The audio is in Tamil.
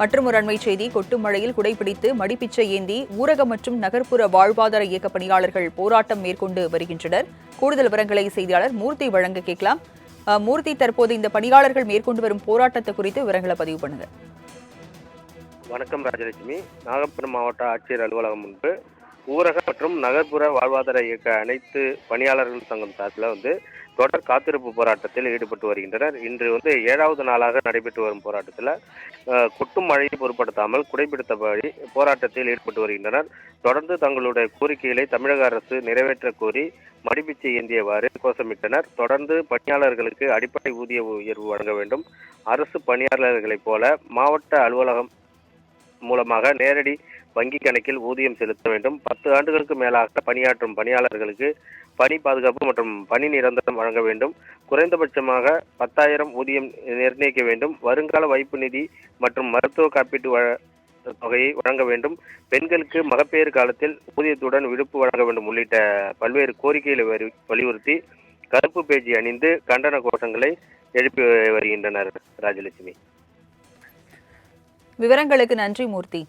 மற்றும் ஒரு அண்மை செய்தி, கொட்டும் மழையில் குடைபிடித்து மடிப்பிச்சை ஏந்தி ஊரக மற்றும் நகர்ப்புற வாழ்வாதார இயக்க பணியாளர்கள் போராட்டம் மேற்கொண்டு வருகின்றனர். கூடுதல் விவரங்களை செய்தியாளர் மூர்த்தி வழங்க கேட்கலாம். மூர்த்தி, தற்போது இந்த பணியாளர்கள் மேற்கொண்டு வரும் போராட்டத்தை குறித்து விவரங்களை பதிவு பண்ணுங்க. வணக்கம் ராஜலட்சுமி. நாகப்பட்டினம் மாவட்ட ஆட்சியர் அலுவலகம் முன்பு ஊரக மற்றும் நகர்ப்புற வாழ்வாதார இயக்க அனைத்து பணியாளர்கள் சங்கம் சார்பில் தொடர் காத்திருப்பு போராட்டத்தில் ஈடுபட்டு வருகின்றனர். இன்று 7வது நாளாக நடைபெற்று வரும் போராட்டத்தில் கொட்டும் மழையை பொருட்படுத்தாமல் குடைபிடித்தபடி போராட்டத்தில் ஈடுபட்டு வருகின்றனர். தொடர்ந்து தங்களுடைய கோரிக்கைகளை தமிழக அரசு நிறைவேற்ற கோரி மடிப்பிச்சை ஏந்தியவாறு கோஷமிட்டனர். தொடர்ந்து பணியாளர்களுக்கு அடிப்படை ஊதிய உயர்வு வழங்க வேண்டும், அரசு பணியாளர்களைப் போல மாவட்ட அலுவலகம் மூலமாக நேரடி வங்கி கணக்கில் ஊதியம் செலுத்த வேண்டும், 10 ஆண்டுகளுக்கு மேலாக பணியாற்றும் பணியாளர்களுக்கு பணி பாதுகாப்பு மற்றும் பணி நிரந்தரம் வழங்க வேண்டும், குறைந்தபட்சமாக 10,000 ஊதியம் நிர்ணயிக்க வேண்டும், வருங்கால வைப்பு நிதி மற்றும் மருத்துவ காப்பீட்டு தொகையை வழங்க வேண்டும், பெண்களுக்கு மகப்பேறு காலத்தில் ஊதியத்துடன் விடுப்பு வழங்க வேண்டும் உள்ளிட்ட பல்வேறு கோரிக்கைகளை வலியுறுத்தி கருப்பு பேஜி அணிந்து கண்டன கோஷங்களை எழுப்பி வருகின்றனர். ராஜலட்சுமி, விவரங்களுக்கு நன்றி மூர்த்தி.